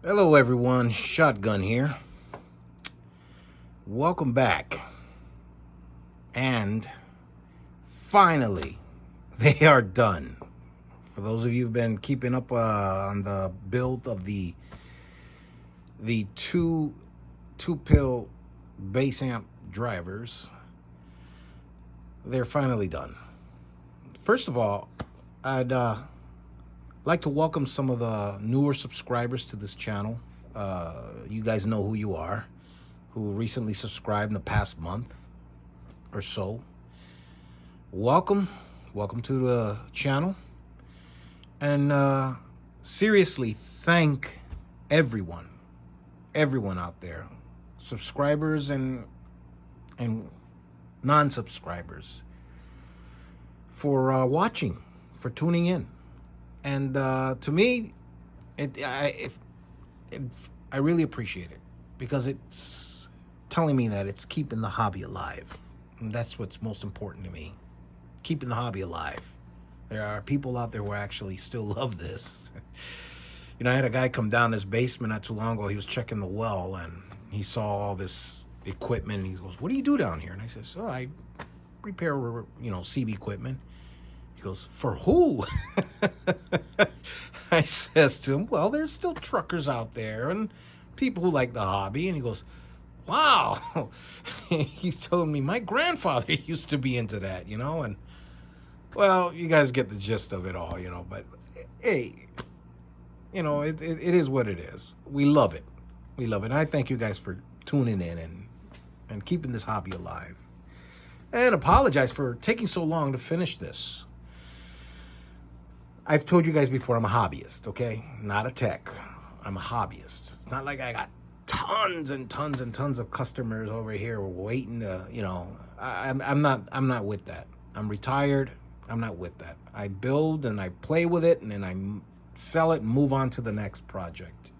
Hello everyone, Shotgun here. Welcome back. And finally, they are done. For those of you who've been keeping up on the build of the two pill bass amp drivers, they're finally done. First of all, I'd like to welcome some of the newer subscribers to this channel. You guys know who you are, who recently subscribed in the past month or so. Welcome to the channel. And seriously, thank everyone out there, subscribers and non-subscribers, for watching, for tuning in. And to me, I really appreciate it, because it's telling me that it's keeping the hobby alive. And that's what's most important to me, keeping the hobby alive. There are people out there who actually still love this. You know, I had a guy come down this basement not too long ago. He was checking the well, and he saw all this equipment. And he goes, "What do you do down here?" And I says, "Oh, I repair, CB equipment." He goes, "For who?" I says to him, "Well, there's still truckers out there and people who like the hobby." And he goes, "Wow." He's telling me, "My grandfather used to be into that, and well, you guys get the gist of it all, but hey, it is what it is. We love it. We love it. And I thank you guys for tuning in and keeping this hobby alive. And apologize for taking so long to finish this. I've told you guys before, I'm a hobbyist, okay? Not a tech. I'm a hobbyist. It's not like I got tons and tons and tons of customers over here waiting to, I'm not with that. I'm retired. I'm not with that. I build and I play with it, and then I sell it and move on to the next project,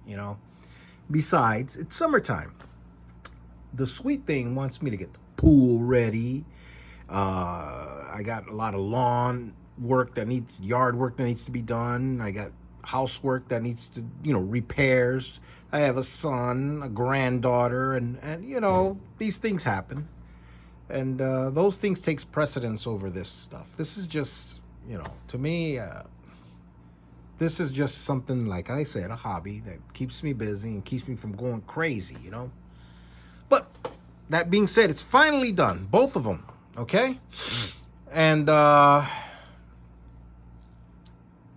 Besides, it's summertime. The sweet thing wants me to get the pool ready. I got a lot of lawn work yard work that needs to be done. I got housework that needs to, repairs. I have a son, a granddaughter, and these things happen. And those things takes precedence over this stuff. This is just, to me, this is just something, like I said, a hobby that keeps me busy and keeps me from going crazy, But that being said, it's finally done, both of them, okay? And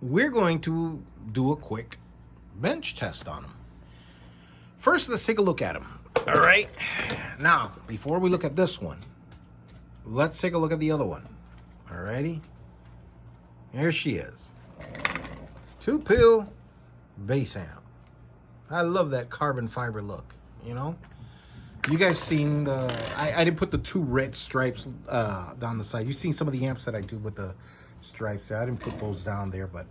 we're going to do a quick bench test on them. First, let's take a look at them. All right. Now, before we look at this one, let's take a look at the other one. All righty. Here she is. Two pill bass amp. I love that carbon fiber look, You guys seen I didn't put the two red stripes down the side. You've seen some of the amps that I do with the stripes. I didn't put those down there, but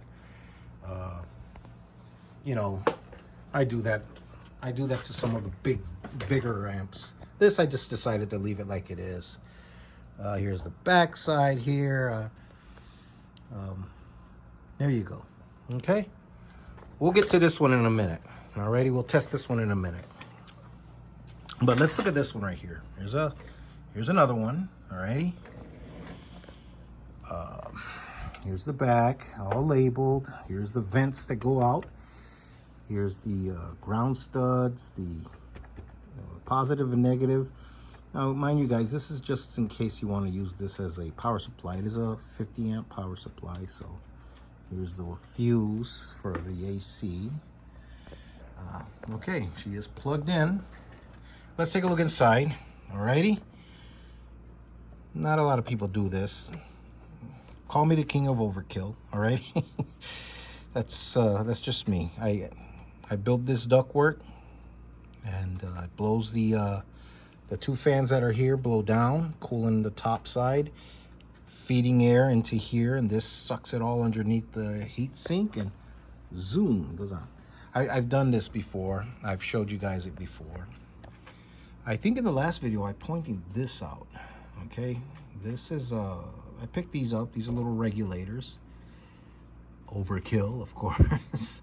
I do that. I do that to some of the bigger amps. This, I just decided to leave it like it is. Here's the back side here. There you go. Okay. We'll get to this one in a minute. Alrighty, we'll test this one in a minute. But let's look at this one right here. Here's another one. Alrighty. Here's the back, all labeled. Here's the vents that go out. Here's the ground studs, the positive and negative. Now, mind you guys, this is just in case you want to use this as a power supply. It is a 50 amp power supply, so here's the fuse for the AC. Okay, she is plugged in. Let's take a look inside. Alrighty. Not a lot of people do this. Call me the king of overkill. Alrighty. That's just me. I built this ductwork, and it blows the two fans that are here blow down, cooling the top side, feeding air into here, and this sucks it all underneath the heat sink, and zoom, goes on. I've done this before. I've showed you guys it before. I think in the last video I pointed this out. Okay, this is I picked these up. These are little regulators. Overkill, of course.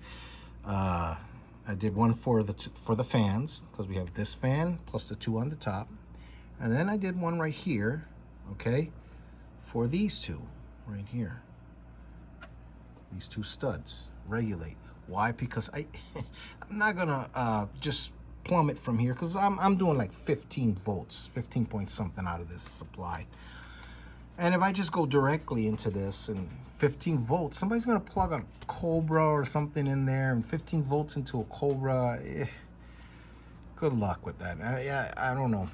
I did one for the fans, because we have this fan plus the two on the top. And then I did one right here, okay, for these two right here. These two studs, regulate. Why? Because I'm not gonna just plumb it from here, because I'm doing like 15 volts, 15 point something out of this supply. And if I just go directly into this and 15 volts, somebody's gonna plug a Cobra or something in there, and 15 volts into a Cobra, good luck with that. I don't know.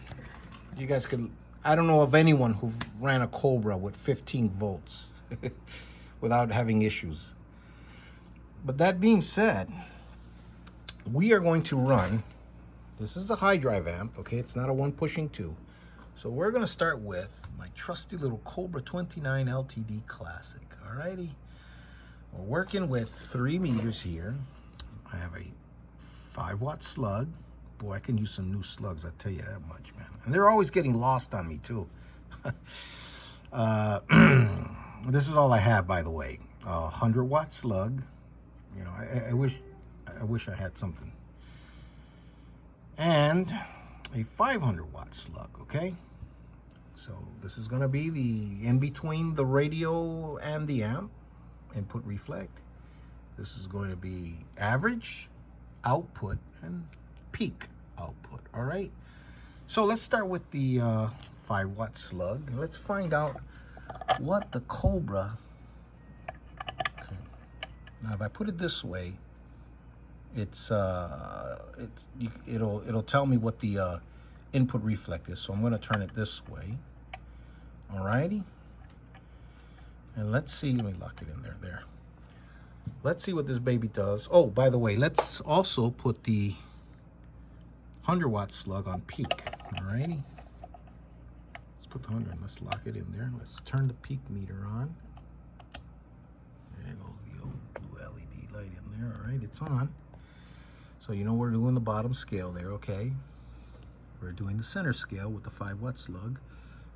You guys could, I don't know of anyone who ran a Cobra with 15 volts without having issues. But that being said, we are going to run, this is a high drive amp, okay? It's not a one pushing two. So we're gonna start with my trusty little Cobra 29 LTD Classic, alrighty? We're working with 3 meters here. I have a 5-watt slug. Boy, I can use some new slugs, I tell you that much, man. And they're always getting lost on me too. This is all I have, by the way. 100-watt slug. You know, I wish I had something. And a 500-watt slug, okay? So this is gonna be the in between the radio and the amp, input reflect. This is going to be average, output, and peak output, all right? So let's start with the 5-watt slug. Let's find out what the Cobra, okay. Now if I put it this way, it'll tell me what the input reflect is. So I'm gonna turn it this way, alrighty? And let's see, let me lock it in there. Let's see what this baby does. Oh, by the way, let's also put the 100-watt slug on peak, alrighty? Let's put the 100, let's lock it in there. Let's turn the peak meter on. There goes the old blue LED light in there, all right, it's on. So you know we're doing the bottom scale there, okay? We're doing the center scale with the 5-watt slug.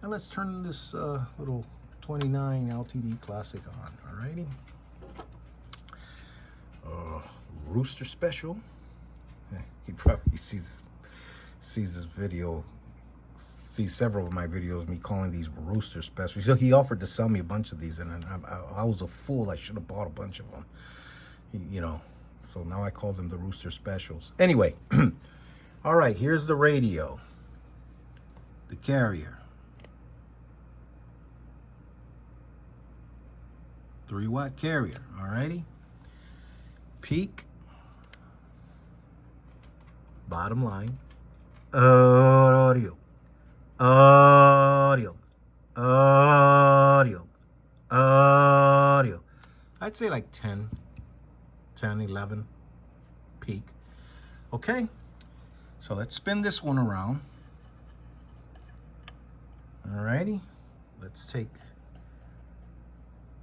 And let's turn this little 29 LTD Classic on, alrighty? Rooster Special. He probably sees this video, sees several of my videos, me calling these Rooster Specials. So he offered to sell me a bunch of these, and I was a fool. I should have bought a bunch of them, you know. So now I call them the Rooster Specials. Anyway, all right, here's the radio, the carrier. 3-watt carrier, alrighty? Peak, bottom line, audio, audio, audio, audio. I'd say like 10, 11 peak. Okay, so let's spin this one around. Alrighty, let's take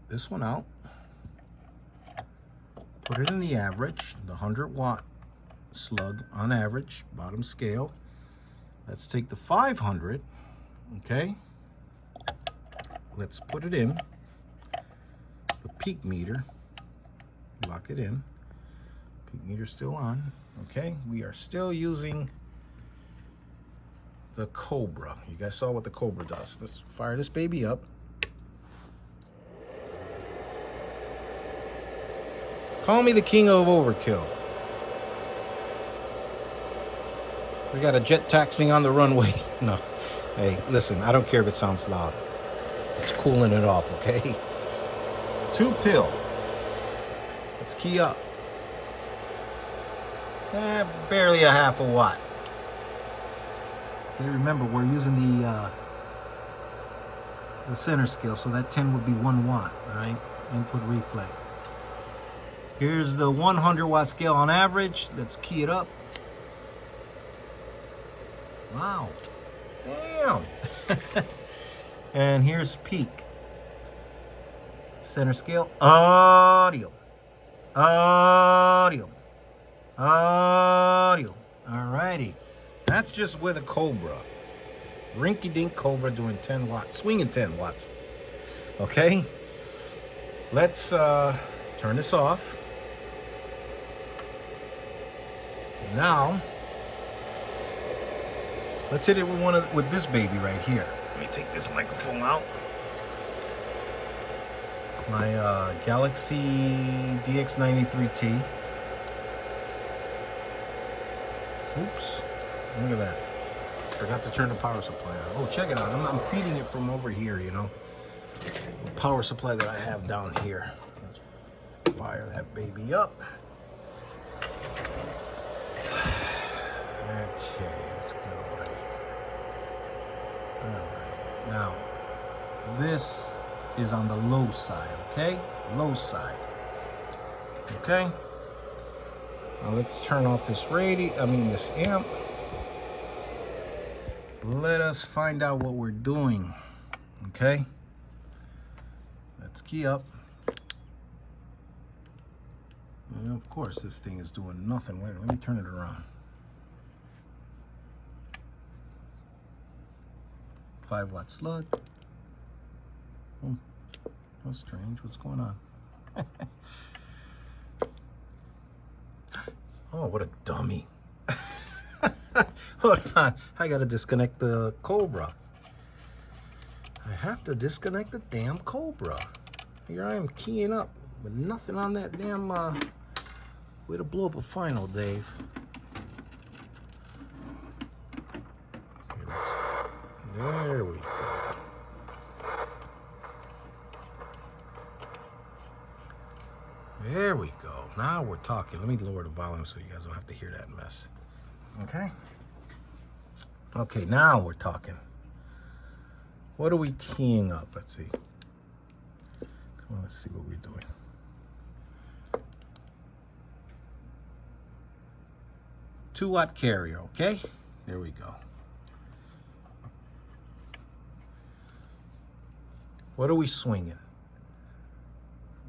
this one out, put it in the average, the 100-watt slug on average, bottom scale. Let's take the 500, okay? Let's put it in the peak meter, lock it in. Peak meter still on, okay? We are still using the Cobra. You guys saw what the Cobra does. Let's fire this baby up. Call me the king of overkill. We got a jet taxiing on the runway. No, hey, listen, I don't care if it sounds loud. It's cooling it off, okay? 2 pill. Let's key up. Barely a half a watt. Okay, remember, we're using the center scale, so that 10 would be 1 watt, all right? Input reflect. Here's the 100-watt scale on average. Let's key it up. Wow. Damn. And here's peak. Center scale. Audio. Audio. Audio. Alrighty. That's just with a Cobra. Rinky-dink Cobra doing 10 watts. Swinging 10 watts. Okay? Let's turn this off. Now, let's hit it with this baby right here. Let me take this microphone out. My Galaxy DX93T. Oops, look at that. Forgot to turn the power supply on. Oh, check it out. I'm feeding it from over here, you know. The power supply that I have down here. Let's fire that baby up. Okay, let's go. All right. Now, this is on the low side, okay? Low side. Okay? Now let's turn off this this amp. Let us find out what we're doing. Okay? Let's key up. And of course this thing is doing nothing. Wait, let me turn it around. 5-watt slug. That's strange. What's going on? Oh, what a dummy. Hold on. I gotta disconnect the Cobra. I have to disconnect the damn Cobra. Here I am keying up with nothing on that damn way to blow up a final, Dave. There we go. There we go. Now we're talking. Let me lower the volume so you guys don't have to hear that mess. Okay? Okay, now we're talking. What are we keying up? Let's see. Come on, let's see what we're doing. Two-watt carrier, okay? There we go. What are we swinging?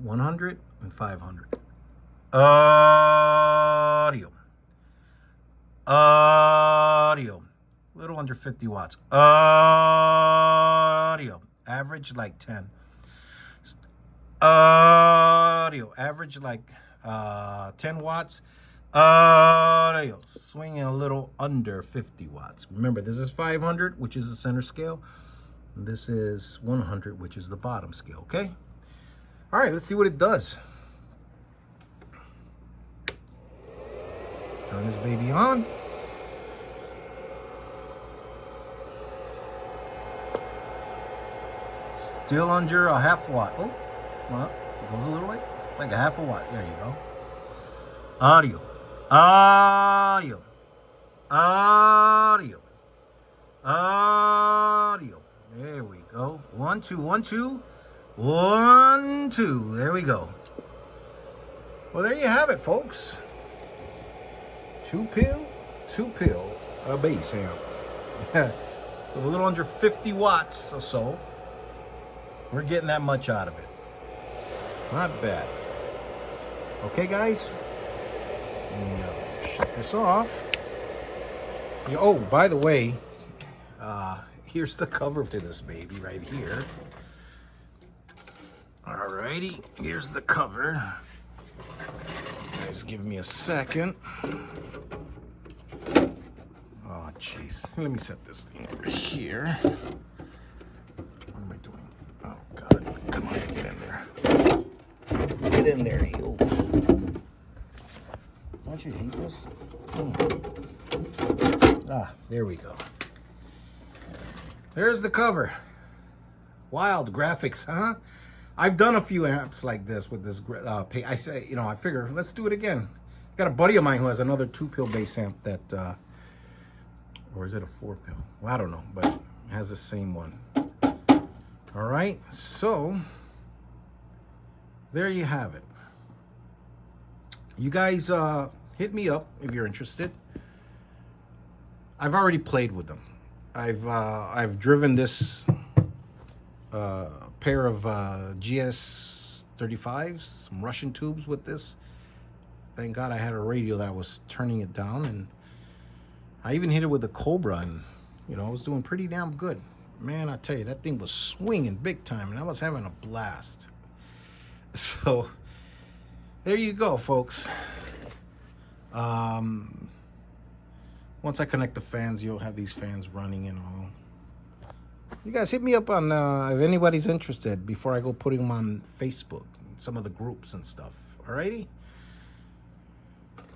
100 and 500. Audio. Audio. A little under 50 watts. Audio. Average like 10. Audio. Average like 10 watts. Audio. Swinging a little under 50 watts. Remember, this is 500, which is the center scale. This is 100, which is the bottom scale, okay? All right, let's see what it does. Turn this baby on. Still under a half watt. Oh, well, it goes a little way. Like a half a watt. There you go. Audio. Audio. Audio. Audio. There we go. 1, 2, 1, 2. 1, 2. There we go. Well, there you have it, folks. Two pill bass amp. With a little under 50 watts or so. We're getting that much out of it. Not bad. Okay, guys. Shut this off. Oh, by the way, here's the cover to this baby right here. Alrighty, here's the cover. Guys, give me a second. Oh, jeez. Let me set this thing over here. What am I doing? Oh, God. Come on, get in there. Get in there, you. Don't you hate this? Ah, there we go. There's the cover. Wild graphics, huh? I've done a few amps like this with this. I say, you know, I figure let's do it again. Got a buddy of mine who has another 2-pill bass amp that, or is it a 4-pill? Well, I don't know, but it has the same one. All right, so there you have it. You guys hit me up if you're interested. I've already played with them. I've driven this pair of GS35s, some Russian tubes with this. Thank God I had a radio that was turning it down, and I even hit it with the Cobra, and you know, I was doing pretty damn good. Man, I tell you, that thing was swinging big time, and I was having a blast. So there you go, folks. Once I connect the fans, you'll have these fans running and all. You guys hit me up on if anybody's interested before I go putting them on Facebook, some of the groups and stuff. Alrighty?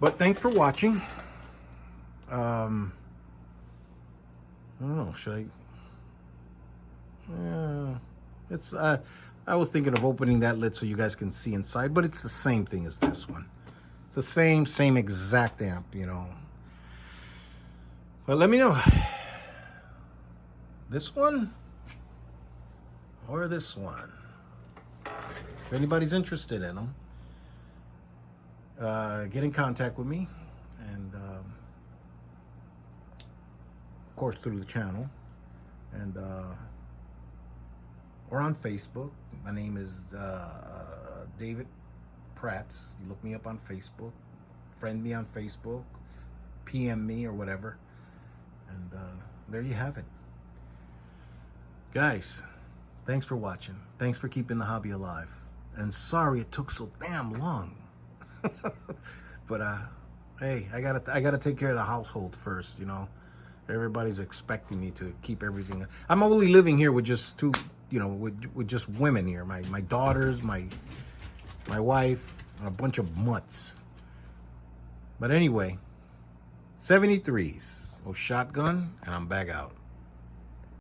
But thanks for watching. I don't know, should I? It's I was thinking of opening that lid so you guys can see inside, but it's the same thing as this one. It's the same exact amp, you know. But let me know. This one or this one. If anybody's interested in them, get in contact with me, and of course through the channel, and or on Facebook. My name is David Prats. You look me up on Facebook, friend me on Facebook, PM me or whatever, and there you have it. Guys, thanks for watching. Thanks for keeping the hobby alive. And sorry it took so damn long. But hey, I gotta take care of the household first, you know. Everybody's expecting me to keep everything. I'm only living here with just two, you know, with just women here. My daughters, my wife, and a bunch of mutts. But anyway, 73s, shotgun, and I'm back out.